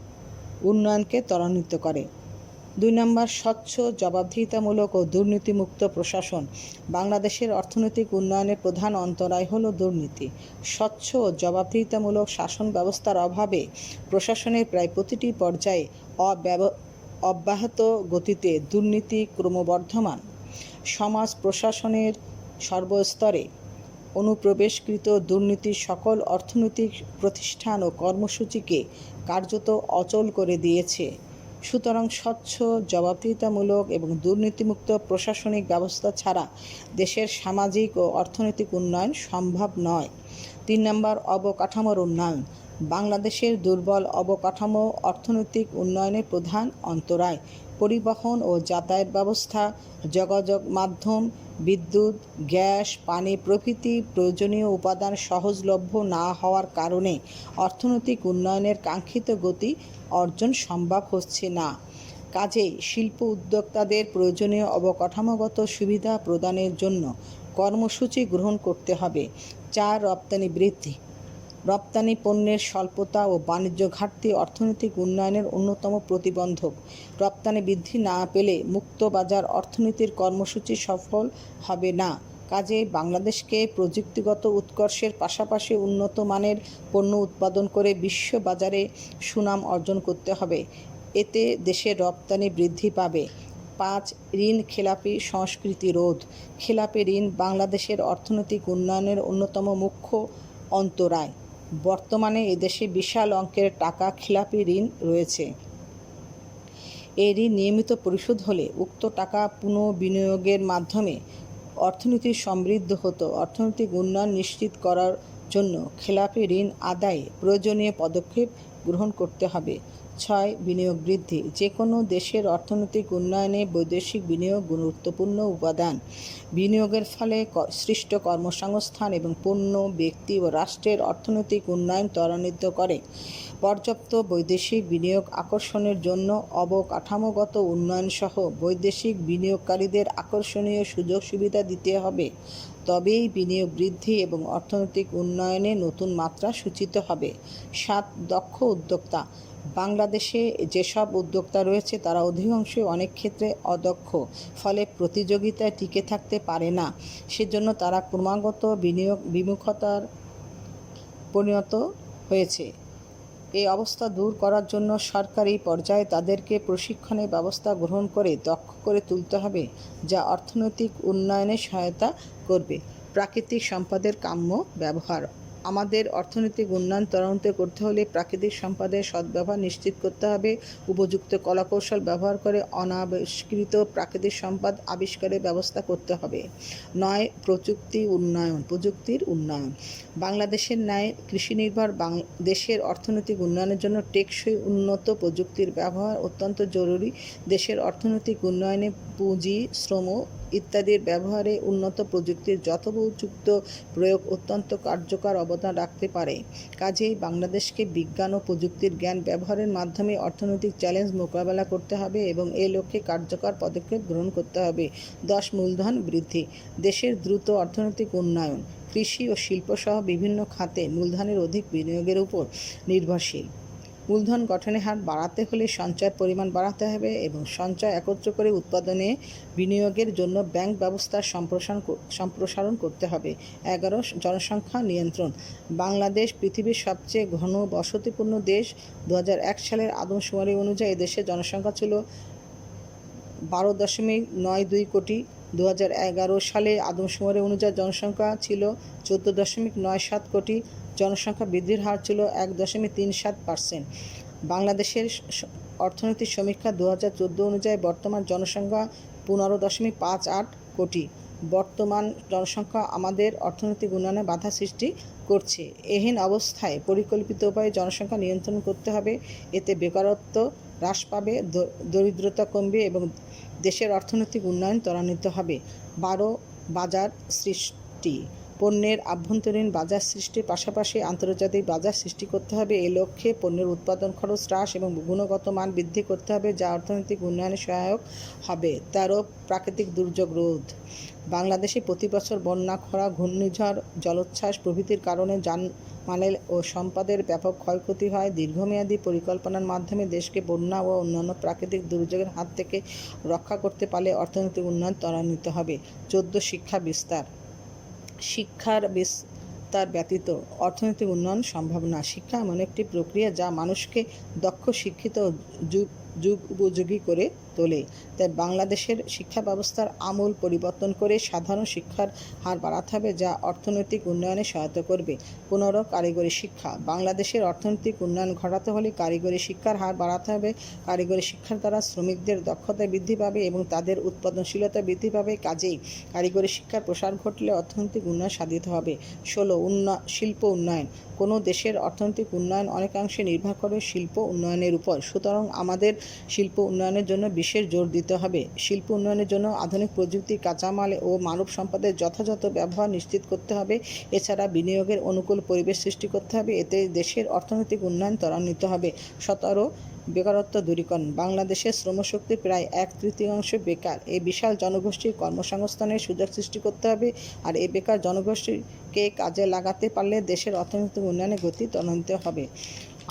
উন্নয়নকে ত্বরান্বিত করে। 2 নম্বর স্বচ্ছ, জবাবদিহিতামূলক ও দুর্নীতিমুক্ত প্রশাসন। বাংলাদেশের অর্থনৈতিক উন্নয়নের প্রধান অন্তরায় হল দুর্নীতি। স্বচ্ছ ও জবাবদিহিতামূলক শাসন ব্যবস্থার অভাবে প্রশাসনের প্রায় প্রতিটি পর্যায়ে অব্যাহত গতিতে দুর্নীতি ক্রমবর্ধমান। সমাজ প্রশাসনের সর্বস্তরে অনুপ্রবেশকৃত দুর্নীতির সকল অর্থনৈতিক প্রতিষ্ঠান ও কর্মসূচিকে কার্যত অচল করে দিয়েছে। সুতরাং স্বচ্ছ, জবাবদিহিতামূলক এবং দুর্নীতিমুক্ত প্রশাসনিক ব্যবস্থা ছাড়া দেশের সামাজিক ও অর্থনৈতিক উন্নয়ন সম্ভব নয়। 3 নম্বর, অবকাঠামোর উন্নয়ন। বাংলাদেশের দুর্বল অবকাঠামো অর্থনৈতিক উন্নয়নের প্রধান অন্তরায়। পরিবহন ও যাতায়াত ব্যবস্থা, যোগাযোগ মাধ্যম, বিদ্যুৎ, গ্যাস, পানি প্রভৃতি প্রয়োজনীয় উপাদান সহজলভ্য না হওয়ার কারণে অর্থনৈতিক উন্নয়নের কাঙ্ক্ষিত গতি অর্জন সম্ভব হচ্ছে না। কাজেই শিল্প উদ্যোক্তাদের প্রয়োজনীয় অবকাঠামোগত সুবিধা প্রদানের জন্য কর্মসূচি গ্রহণ করতে হবে। 4, রপ্তানি বৃদ্ধি। রপ্তানি পণ্যের স্বল্পতা ও বাণিজ্য ঘাটতি অর্থনৈতিক উন্নয়নের অন্যতম প্রতিবন্ধক। রপ্তানি বৃদ্ধি না পেলে মুক্ত বাজার অর্থনীতির কর্মসূচি সফল হবে না। কাজেই বাংলাদেশকে প্রযুক্তিগত উৎকর্ষের পাশাপাশি উন্নত মানের পণ্য উৎপাদন করে বিশ্ব বাজারে সুনাম অর্জন করতে হবে। এতে দেশের রপ্তানি বৃদ্ধি পাবে। 5, ঋণ খেলাপি সংস্কৃতি রোধ। খেলাপি ঋণ বাংলাদেশের অর্থনৈতিক উন্নয়নের অন্যতম মুখ্য অন্তরায়। বর্তমানে এদেশে বিশাল অঙ্কের টাকা খেলাপি ঋণ রয়েছে। এই ঋণ নিয়মিত পরিশোধ হলে উক্ত টাকা পুনঃবিনিয়োগের মাধ্যমে অর্থনীতি সমৃদ্ধ হতো। অর্থনৈতিক উন্নয়ন নিশ্চিত করার জন্য খেলাপি ঋণ আদায়ে প্রয়োজনীয় পদক্ষেপ গ্রহণ করতে হবে। 6, বিনিয়োগ বৃদ্ধি। যে কোনো দেশের অর্থনৈতিক উন্নয়নে বৈদেশিক বিনিয়োগ গুরুত্বপূর্ণ উপাদান। বিনিয়োগের ফলে সৃষ্ট কর্মসংস্থান এবং পণ্য, ব্যক্তি ও রাষ্ট্রের অর্থনৈতিক উন্নয়ন ত্বরান্বিত করে। পর্যাপ্ত বৈদেশিক বিনিয়োগ আকর্ষণের জন্য অবকাঠামোগত উন্নয়নসহ বৈদেশিক বিনিয়োগকারীদের আকর্ষণীয় সুযোগ সুবিধা দিতে হবে। তবেই বিনিয়োগ বৃদ্ধি এবং অর্থনৈতিক উন্নয়নে নতুন মাত্রা সূচিত হবে। 7, দক্ষ উদ্যোক্তা। বাংলাদেশে যেসব উদ্যোক্তা রয়েছে তারা অধিকাংশই অনেক ক্ষেত্রে অদক্ষ, ফলে প্রতিযোগিতায় টিকে থাকতে পারে না। সেজন্য তারা ক্রমাগত বিনিয়োগ বিমুখতার পরিণত হয়েছে। এই অবস্থা দূর করার জন্য সরকারি পর্যায়ে তাদেরকে প্রশিক্ষণের ব্যবস্থা গ্রহণ করে দক্ষ করে তুলতে হবে, যা অর্থনৈতিক উন্নয়নে সহায়তা করবে। প্রাকৃতিক সম্পদের কাম্য ব্যবহার। আমাদের অর্থনৈতিক উন্নয়ন ত্বরান্বিত করতে হলে প্রাকৃতিক সম্পদের সদ্ব্যবহার নিশ্চিত করতে হবে। উপযুক্ত কলাকৌশল ব্যবহার করে অনাবিষ্কৃত প্রাকৃতিক সম্পদ আবিষ্কারের ব্যবস্থা করতে হবে। 9, প্রযুক্তির উন্নয়ন। বাংলাদেশের ন্যায় কৃষিনির্ভর দেশের অর্থনৈতিক উন্নয়নের জন্য টেকসই উন্নত প্রযুক্তির ব্যবহার অত্যন্ত জরুরি। দেশের অর্থনৈতিক উন্নয়নে পুঁজি, শ্রম ইত্যাদির ব্যবহারে উন্নত প্রযুক্তির যথোপযুক্ত প্রয়োগ অত্যন্ত কার্যকর অবদান রাখতে পারে। কাজেই বাংলাদেশকে বিজ্ঞান ও প্রযুক্তির জ্ঞান ব্যবহারের মাধ্যমে অর্থনৈতিক চ্যালেঞ্জ মোকাবেলা করতে হবে এবং এ লক্ষ্যে কার্যকর পদক্ষেপ গ্রহণ করতে হবে। 10, মূলধন বৃদ্ধি। দেশের দ্রুত অর্থনৈতিক উন্নয়ন কৃষি ও শিল্পসহ বিভিন্ন খাতে মূলধনের অধিক বিনিয়োগের উপর নির্ভরশীল। মূলধন গঠনের হার বাড়াতে হলে সঞ্চয়ের পরিমাণ বাড়াতে হবে এবং সঞ্চয় একত্র করে উৎপাদনে বিনিয়োগের জন্য ব্যাংক ব্যবস্থার সম্প্রসারণ করতে হবে। 11, জনসংখ্যা নিয়ন্ত্রণ। বাংলাদেশ পৃথিবীর সবচেয়ে ঘন বসতিপূর্ণ দেশ। 2001 সালের আদমশুমারি অনুযায়ী এদেশের জনসংখ্যা ছিল 12.92 কোটি। 2011 সালে আদমশুমারি অনুযায়ী জনসংখ্যা ছিল 14.97 কোটি। জনসংখ্যা বৃদ্ধির হার ছিল 1.37%। বাংলাদেশের অর্থনৈতিক সমীক্ষা 2014 অনুযায়ী বর্তমান জনসংখ্যা 15.58 কোটি। বর্তমান জনসংখ্যা আমাদের অর্থনৈতিক উন্নয়নে বাধা সৃষ্টি করছে। এহেন অবস্থায় পরিকল্পিত উপায়ে জনসংখ্যা নিয়ন্ত্রণ করতে হবে। এতে বেকারত্ব হ্রাস পাবে, দরিদ্রতা কমবে এবং দেশের অর্থনৈতিক উন্নয়ন ত্বরান্বিত হবে। 12, বাজার সৃষ্টি। পণ্যের আভ্যন্তরীণ বাজার সৃষ্টির পাশাপাশি আন্তর্জাতিক বাজার সৃষ্টি করতে হবে। এ লক্ষ্যে পণ্যের উৎপাদন খরচ হ্রাস এবং গুণগত মান বৃদ্ধি করতে হবে, যা অর্থনৈতিক উন্নয়নে সহায়ক হবে। 13, প্রাকৃতিক দুর্যোগ রোধ। বাংলাদেশে প্রতি বছর বন্যা, খরা, ঘূর্ণিঝড়, জলোচ্ছ্বাস প্রভৃতির কারণে জানমালের ও সম্পদের ব্যাপক ক্ষয়ক্ষতি হয়। দীর্ঘমেয়াদী পরিকল্পনার মাধ্যমে দেশকে বন্যা ও অন্যান্য প্রাকৃতিক দুর্যোগের হাত থেকে রক্ষা করতে পারলে অর্থনৈতিক উন্নয়ন ত্বরান্বিত হবে। 14, শিক্ষা বিস্তার। শিক্ষার বিস্তার ব্যতীত অর্থনৈতিক উন্নয়ন সম্ভব না। শিক্ষা এমন একটি প্রক্রিয়া যা মানুষকে দক্ষ, শিক্ষিত ও যুগ উপযোগী করে তোলে। তাই বাংলাদেশের শিক্ষা ব্যবস্থার আমূল পরিবর্তন করে সাধারণ শিক্ষার হার বাড়াতে হবে, যা অর্থনৈতিক উন্নয়নে সহায়তা করবে। 15 কারিগরি শিক্ষা। বাংলাদেশের অর্থনৈতিক উন্নয়ন ঘটাতে হলে কারিগরি শিক্ষার হার বাড়াতে হবে। কারিগরি শিক্ষার দ্বারা শ্রমিকদের দক্ষতা বৃদ্ধি পাবে এবং তাদের উৎপাদনশীলতা বৃদ্ধি পাবে। কাজেই কারিগরি শিক্ষার প্রসার ঘটলে অর্থনৈতিক উন্নয়ন সাধিত হবে। 16 শিল্প উন্নয়ন। কোনো দেশের অর্থনৈতিক উন্নয়ন অনেকাংশে নির্ভর করে শিল্প উন্নয়নের উপর। সুতরাং আমাদের শিল্প উন্নয়নের জন্য বিশেষ জোর দিতে হবে। শিল্প উন্নয়নের জন্য আধুনিক প্রযুক্তি, কাঁচামাল ও মানব সম্পদের যথাযথ ব্যবহার নিশ্চিত করতে হবে। এছাড়া বিনিয়োগের অনুকূল পরিবেশ সৃষ্টি করতে হবে। এতে দেশের অর্থনৈতিক উন্নয়ন ত্বরান্বিত হবে। 17 বেকারত্ব দূরীকরণ। বাংলাদেশের শ্রমশক্তির প্রায় 1/3 বেকার। এই বিশাল জনগোষ্ঠীর কর্মসংস্থানের সুযোগ সৃষ্টি করতে হবে। আর এই বেকার জনগোষ্ঠীকে কাজে লাগাতে পারলে দেশের অর্থনৈতিক উন্নয়নের গতি ত্বরান্বিত হবে।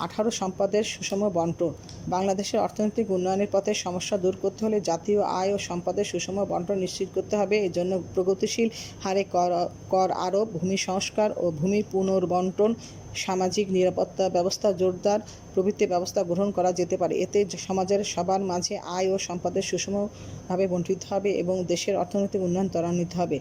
18 সম্পদের সুষম বণ্টন। বাংলাদেশের অর্থনৈতিক উন্নয়নের পথে সমস্যা দূর করতে হলে জাতীয় আয় ও সম্পদের সুষম বণ্টন নিশ্চিত করতে হবে। এজন্য প্রগতিশীল হারে কর আরোপ, ভূমি সংস্কার ও ভূমি পুনর্বণ্টন, সামাজিক নিরাপত্তা ব্যবস্থা জোরদার প্রভৃতি ব্যবস্থা গ্রহণ করা যেতে পারে। এতে সমাজের সবার মাঝে আয় ও সম্পদের সুষমভাবে বণ্টিত হবে এবং দেশের অর্থনৈতিক উন্নয়ন ত্বরান্বিত হবে।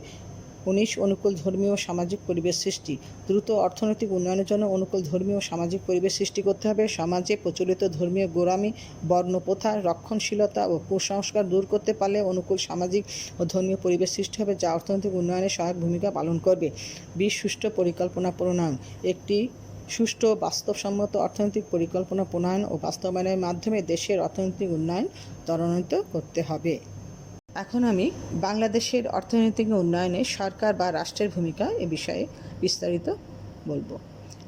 19 অনুকূল ধর্মীয় ও সামাজিক পরিবেশ সৃষ্টি। দ্রুত অর্থনৈতিক উন্নয়নের জন্য অনুকূল ধর্মীয় ও সামাজিক পরিবেশ সৃষ্টি করতে হবে। সমাজে প্রচলিত ধর্মীয় গোঁড়ামি, বর্ণপ্রথা, রক্ষণশীলতা ও কুসংস্কার দূর করতে পারলে অনুকূল সামাজিক ও ধর্মীয় পরিবেশ সৃষ্টি হবে, যা অর্থনৈতিক উন্নয়নে সহায়ক ভূমিকা পালন করবে। 20 সুষ্ঠু পরিকল্পনা প্রণয়ন। একটি সুষ্ঠু বাস্তবসম্মত অর্থনৈতিক পরিকল্পনা প্রণয়ন ও বাস্তবায়নের মাধ্যমে দেশের অর্থনৈতিক উন্নয়ন ত্বরান্বিত করতে হবে। এখন আমি বাংলাদেশের অর্থনৈতিক উন্নয়নে সরকার বা রাষ্ট্রের ভূমিকা এ বিষয়ে বিস্তারিত বলবো।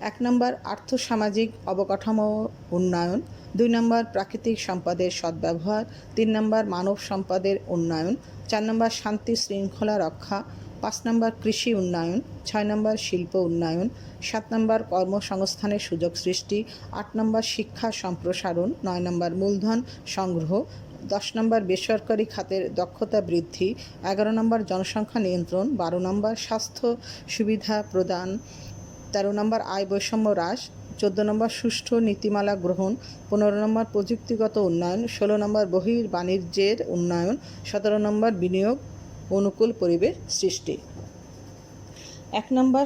1 নম্বর আর্থসামাজিক অবকাঠামো উন্নয়ন। 2 নম্বর প্রাকৃতিক সম্পদের সদ্ব্যবহার। 3 নম্বর মানব সম্পদের উন্নয়ন। 4 নম্বর শান্তি শৃঙ্খলা রক্ষা। 5 নম্বর কৃষি উন্নয়ন। 6 নম্বর শিল্প উন্নয়ন। 7 নম্বর কর্মসংস্থানের সুযোগ সৃষ্টি। 8 নম্বর শিক্ষা সম্প্রসারণ। 9 নম্বর মূলধন সংগ্রহ। 10 নম্বর বেসরকারি খাতের দক্ষতা বৃদ্ধি। 11 নম্বর জনসংখ্যা নিয়ন্ত্রণ। 12 নম্বর স্বাস্থ্য সুবিধা প্রদান। 13 নম্বর আয় বৈষম্য হ্রাস। 14 নম্বর সুষ্ঠু নীতিমালা গ্রহণ। 15 নম্বর প্রযুক্তিগত উন্নয়ন। 16 নম্বর বহির্বাণিজ্যের উন্নয়ন। 17 নম্বর বিনিয়োগ অনুকূল পরিবেশ সৃষ্টি। 1 নম্বর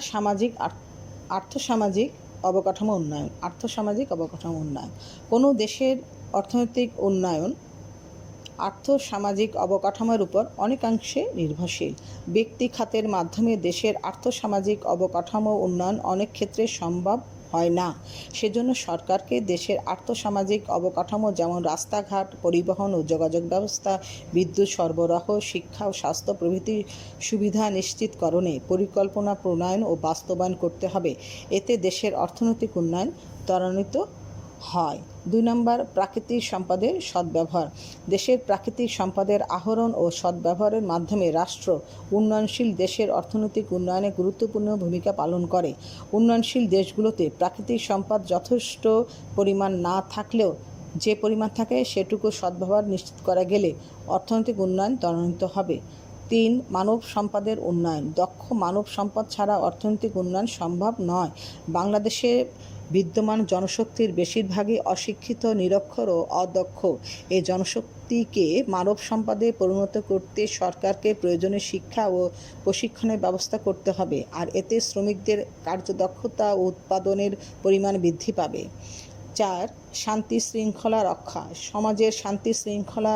আর্থসামাজিক অবকাঠামো উন্নয়ন। আর্থসামাজিক অবকাঠামো উন্নয়ন। কোনো দেশের অর্থনৈতিক উন্নয়ন আর্থসামাজিক অবকাঠামোর উপর অনেকাংশে নির্ভরশীল। ব্যক্তি খাতের মাধ্যমে দেশের আর্থসামাজিক অবকাঠামো উন্নয়ন অনেক ক্ষেত্রে সম্ভব হয় না। সেজন্য সরকারকে দেশের আর্থসামাজিক অবকাঠামো যেমন রাস্তাঘাট, পরিবহন ও যোগাযোগ ব্যবস্থা, বিদ্যুৎ সরবরাহ, শিক্ষা ও স্বাস্থ্য প্রভৃতি সুবিধা নিশ্চিতকরণে পরিকল্পনা প্রণয়ন ও বাস্তবায়ন করতে হবে। এতে দেশের অর্থনৈতিক উন্নয়ন ত্বরান্বিত হয়। 2 নম্বর প্রাকৃতিক সম্পদের সদ্ব্যবহার। দেশের প্রাকৃতিক সম্পদের আহরণ ও সদ্ব্যবহারের মাধ্যমে রাষ্ট্র উন্নয়নশীল দেশের অর্থনৈতিক উন্নয়নে গুরুত্বপূর্ণ ভূমিকা পালন করে। উন্নয়নশীল দেশগুলোতে প্রাকৃতিক সম্পদ যথেষ্ট পরিমাণ না থাকলেও যে পরিমাণ থাকে সেটুকু সদ্ব্যবহার নিশ্চিত করা গেলে অর্থনৈতিক উন্নয়ন ত্বরান্বিত হবে। 3 মানব সম্পদের উন্নয়ন। দক্ষ মানব সম্পদ ছাড়া অর্থনৈতিক উন্নয়ন সম্ভব নয়। বাংলাদেশে বিদ্যমান জনশক্তির বেশিরভাগই অশিক্ষিত, নিরক্ষর ও অদক্ষ। এই জনশক্তিকে মানব সম্পদে পরিণত করতে সরকারকে প্রয়োজনীয় শিক্ষা ও প্রশিক্ষণের ব্যবস্থা করতে হবে। আর এতে শ্রমিকদের কার্যদক্ষতা ও উৎপাদনের পরিমাণ বৃদ্ধি পাবে। 4 শান্তি শৃঙ্খলা রক্ষা। সমাজের শান্তি শৃঙ্খলা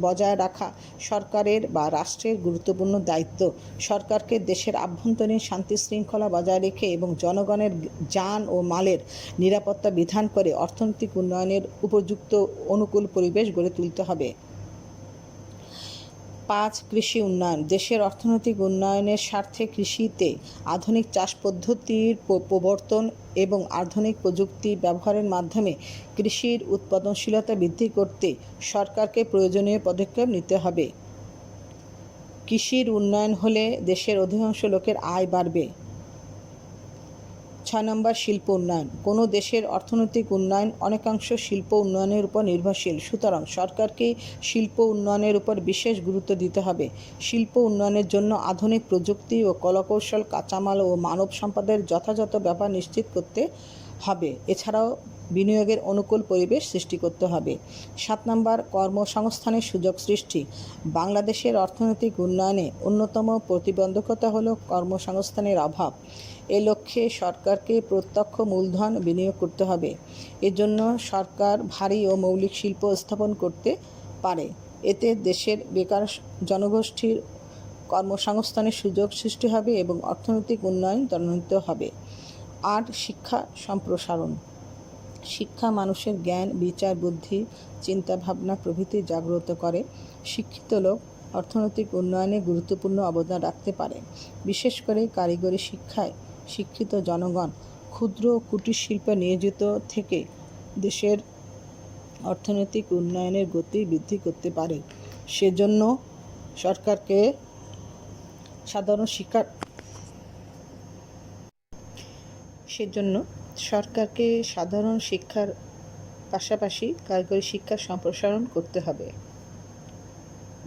বজায় রাখা সরকারের বা রাষ্ট্রের গুরুত্বপূর্ণ দায়িত্ব। সরকারকে দেশের আভ্যন্তরীণ শান্তি শৃঙ্খলা বজায় রেখে এবং জনগণের যান ও মালের নিরাপত্তা বিধান করে অর্থনৈতিক উন্নয়নের উপযুক্ত অনুকূল পরিবেশ গড়ে তুলতে হবে। 5 কৃষি উন্নয়ন। দেশের অর্থনৈতিক উন্নয়নের স্বার্থে কৃষিতে আধুনিক চাষ পদ্ধতির প্রবর্তন এবং আধুনিক প্রযুক্তি ব্যবহারের মাধ্যমে কৃষির উৎপাদনশীলতা বৃদ্ধি করতে সরকারকে প্রয়োজনীয় পদক্ষেপ নিতে হবে। কৃষির উন্নয়ন হলে দেশের অধিকাংশ লোকের আয় বাড়বে। 6 নম্বর শিল্প উন্নয়ন। কোনো দেশের অর্থনৈতিক উন্নয়ন অনেকাংশ শিল্প উন্নয়নের উপর নির্ভরশীল। সুতরাং সরকারকে শিল্প উন্নয়নের উপর বিশেষ গুরুত্ব দিতে হবে। শিল্প উন্নয়নের জন্য আধুনিক প্রযুক্তি ও কলাকৌশল, কাঁচামাল ও মানব সম্পদের যথাযথ ব্যবহার নিশ্চিত করতে হবে। এছাড়াও বিনিয়োগের অনুকূল পরিবেশ সৃষ্টি করতে হবে। 7 নম্বর, কর্মসংস্থানের সুযোগ সৃষ্টি। বাংলাদেশের অর্থনৈতিক উন্নয়নে অন্যতম প্রতিবন্ধকতা হল কর্মসংস্থানের অভাব। এ লক্ষ্যে সরকারকে প্রত্যক্ষ মূলধন বিনিয়োগ করতে হবে। এজন্য সরকার ভারী ও মৌলিক শিল্প স্থাপন করতে পারে। এতে দেশের বেকার জনগোষ্ঠীর কর্মসংস্থানের সুযোগ সৃষ্টি হবে এবং অর্থনৈতিক উন্নয়ন ত্বরান্বিত হবে। 8, শিক্ষা সম্প্রসারণ। শিক্ষা মানুষের জ্ঞান, বিচার বুদ্ধি, চিন্তাভাবনা প্রভৃতি জাগ্রত করে। শিক্ষিত লোক অর্থনৈতিক উন্নয়নে গুরুত্বপূর্ণ অবদান রাখতে পারে। বিশেষ করে কারিগরি শিক্ষায় শিক্ষিত জনগণ ক্ষুদ্র ও কুটির শিল্পে নিয়োজিত থেকে দেশের অর্থনৈতিক উন্নয়নের গতি বৃদ্ধি করতে পারে। সেজন্য সরকারকে সাধারণ শিক্ষার পাশাপাশি কারিগরি শিক্ষার সম্প্রসারণ করতে হবে।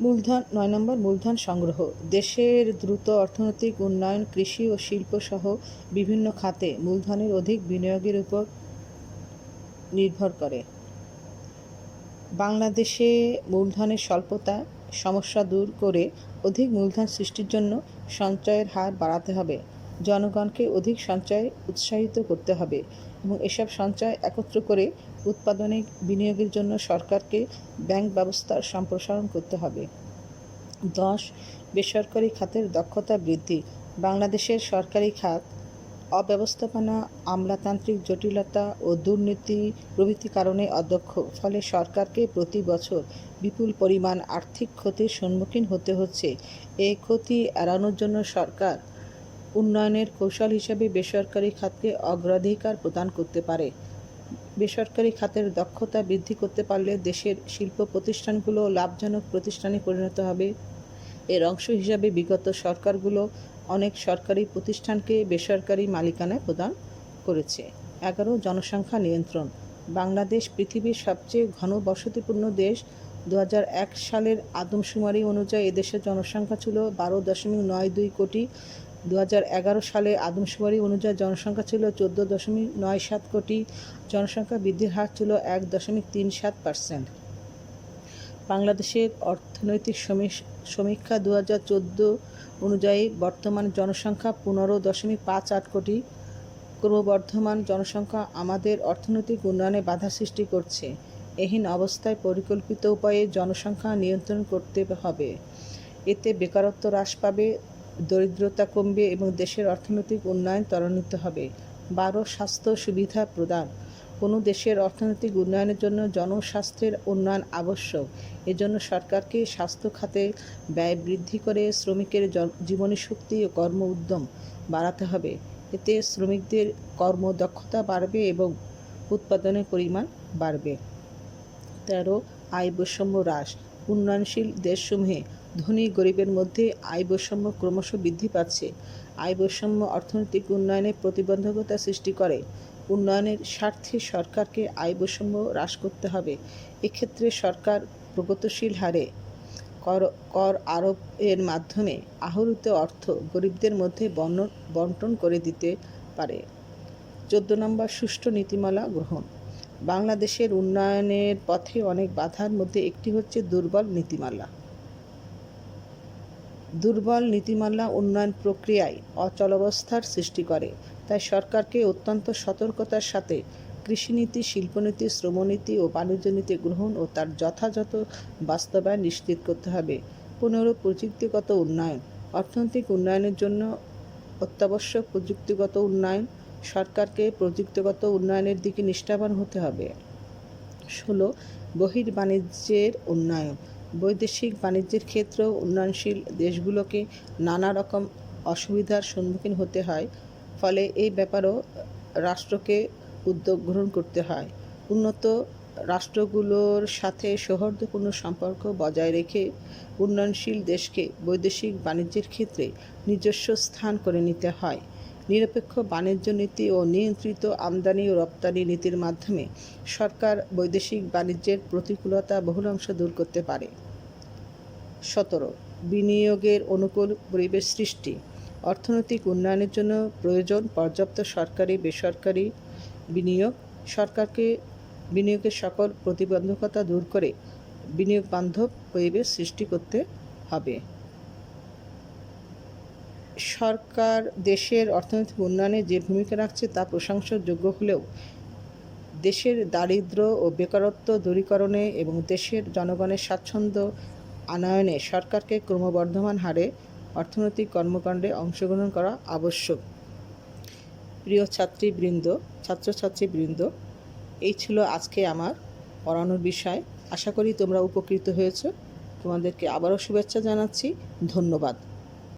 9 নম্বর, মূলধন সংগ্রহ। দেশের দ্রুত অর্থনৈতিক উন্নয়ন কৃষি ও শিল্প সহ বিভিন্ন খাতে মূলধনের অধিক বিনিয়োগের উপর নির্ভর করে। বাংলাদেশে মূলধনের স্বল্পতা সমস্যা দূর করে অধিক মূলধন সৃষ্টির জন্য সঞ্চয়ের হার বাড়াতে হবে। জনগণকে অধিক সঞ্চয়ে উৎসাহিত করতে হবে এবং এসব সঞ্চয় একত্র করে উৎপাদনে বিনিয়োগের জন্য সরকারকে ব্যাংক ব্যবস্থার সম্প্রসারণ করতে হবে। 10, বেসরকারি খাতের দক্ষতা বৃদ্ধি। বাংলাদেশের সরকারি খাত অব্যবস্থাপনা, আমলাতান্ত্রিক জটিলতা ও দুর্নীতি প্রভৃতি কারণে অদক্ষ। ফলে সরকারকে প্রতি বছর বিপুল পরিমাণ আর্থিক ক্ষতির সম্মুখীন হতে হচ্ছে। এই ক্ষতি এড়ানোর জন্য সরকার উন্নয়নের কৌশল হিসেবে বেসরকারি খাতকে অগ্রাধিকার প্রদান করতে পারে। বেসরকারি খাতের দক্ষতা বৃদ্ধি করতে পারলে দেশের শিল্প প্রতিষ্ঠানগুলো লাভজনক প্রতিষ্ঠানে পরিণত হবে। এর অংশ হিসাবে বিগত সরকারগুলো অনেক সরকারি প্রতিষ্ঠানকে বেসরকারি মালিকানায় প্রদান করেছে। 11, জনসংখ্যা নিয়ন্ত্রণ। বাংলাদেশ পৃথিবীর সবচেয়ে ঘনবসতিপূর্ণ দেশ। 2001 সালের আদমশুমারি অনুযায়ী এদেশের জনসংখ্যা ছিল 12.92 কোটি। 2011 সালে আদমশুমারি অনুযায়ী জনসংখ্যা ছিল 14.97 কোটি। জনসংখ্যা বৃদ্ধির হার ছিল 1.37%। বাংলাদেশের অর্থনৈতিক সমীক্ষা 2014 অনুযায়ী বর্তমান জনসংখ্যা 15.58 কোটি। ক্রমবর্ধমান জনসংখ্যা আমাদের অর্থনৈতিক উন্নয়নে বাধা সৃষ্টি করছে। এহীন অবস্থায় পরিকল্পিত উপায়ে জনসংখ্যা নিয়ন্ত্রণ করতে হবে। এতে বেকারত্ব হ্রাস পাবে, দরিদ্রতা কমবে এবং দেশের অর্থনৈতিক উন্নয়ন ত্বরান্বিত হবে। 12, স্বাস্থ্য সুবিধা প্রদান। কোনো দেশের অর্থনৈতিক উন্নয়নের জন্য জনস্বাস্থ্যের উন্নয়ন আবশ্যক। এজন্য সরকারকে স্বাস্থ্য খাতে ব্যয় বৃদ্ধি করে শ্রমিকের জীবনী শক্তি ও কর্ম উদ্যম বাড়াতে হবে। এতে শ্রমিকদের কর্মদক্ষতা বাড়বে এবং উৎপাদনের পরিমাণ বাড়বে। 13, আয় বৈষম্য হ্রাস। উন্নয়নশীল দেশসমূহে ধনী গরিবের মধ্যে আয় বৈষম্য ক্রমশ বৃদ্ধি পাচ্ছে। আয় বৈষম্য অর্থনৈতিক উন্নয়নে প্রতিবন্ধকতা সৃষ্টি করে। উন্নয়নের স্বার্থে সরকারকে আয় বৈষম্য হ্রাস করতে হবে। এক্ষেত্রে সরকার প্রগতিশীল হারে কর আরোপের মাধ্যমে আহরিত অর্থ গরিবদের মধ্যে বণ্টন করে দিতে পারে। 14 নম্বর, সুষ্ঠু নীতিমালা গ্রহণ। বাংলাদেশের উন্নয়নের পথে অনেক বাধার মধ্যে একটি হচ্ছে দুর্বল নীতিমালা উন্নয়ন প্রক্রিয়ায় অচলাবস্থার সৃষ্টি করে। তাই সরকারকে অত্যন্ত সতর্কতার সাথে কৃষিনীতি, শিল্পনীতি, শ্রমনীতি ও বাণিজ্য নীতি গ্রহণ ও তার যথাযথ বাস্তবায়ন নিশ্চিত করতে হবে। 15, প্রযুক্তিগত উন্নয়ন। অর্থনৈতিক উন্নয়নের জন্য অত্যাবশ্যক প্রযুক্তিগত উন্নয়ন। সরকারকে প্রযুক্তিগত উন্নয়নের দিকে নিষ্ঠাবান হতে হবে। 16, বহির্বাণিজ্যের উন্নয়ন। বৈদেশিক বাণিজ্যের ক্ষেত্রেও উন্নয়নশীল দেশগুলোকে নানা রকম অসুবিধার সম্মুখীন হতে হয়। ফলে এই ব্যাপারেও রাষ্ট্রকে উদ্যোগ গ্রহণ করতে হয়। উন্নত রাষ্ট্রগুলোর সাথে সৌহার্দ্যপূর্ণ সম্পর্ক বজায় রেখে উন্নয়নশীল দেশকে বৈদেশিক বাণিজ্যের ক্ষেত্রে নিজস্ব স্থান করে নিতে হয়। নিরপেক্ষ বাণিজ্য নীতি ও নিয়ন্ত্রিত আমদানি ও রপ্তানি নীতির মাধ্যমে সরকার বৈদেশিক বাণিজ্যের প্রতিকূলতা বহুলাংশ দূর করতে পারে। 17, বিনিয়োগের অনুকূল পরিবেশ সৃষ্টি। অর্থনৈতিক উন্নয়নের জন্য প্রয়োজন পর্যাপ্ত সরকারি বেসরকারি বিনিয়োগ। সরকারকে বিনিয়োগের সকল প্রতিবন্ধকতা দূর করে বিনিয়োগ বান্ধব পরিবেশ সৃষ্টি করতে হবে। সরকার দেশের অর্থনৈতিক উন্নয়নে যে ভূমিকা রাখছে তা প্রশংসাযোগ্য হলেও দেশের দারিদ্র্য ও বেকারত্ব দূরীকরণে এবং দেশের জনগণের স্বাচ্ছন্দ্য আনয়নে সরকারকে ক্রমবর্ধমান হারে অর্থনৈতিক কর্মকাণ্ডে অংশগ্রহণ করা আবশ্যক। প্রিয় ছাত্রছাত্রীবৃন্দ, এই ছিল আজকে আমার পড়ানোর বিষয়। আশা করি তোমরা উপকৃত হয়েছ। তোমাদেরকে আবারও শুভেচ্ছা জানাচ্ছি। ধন্যবাদ।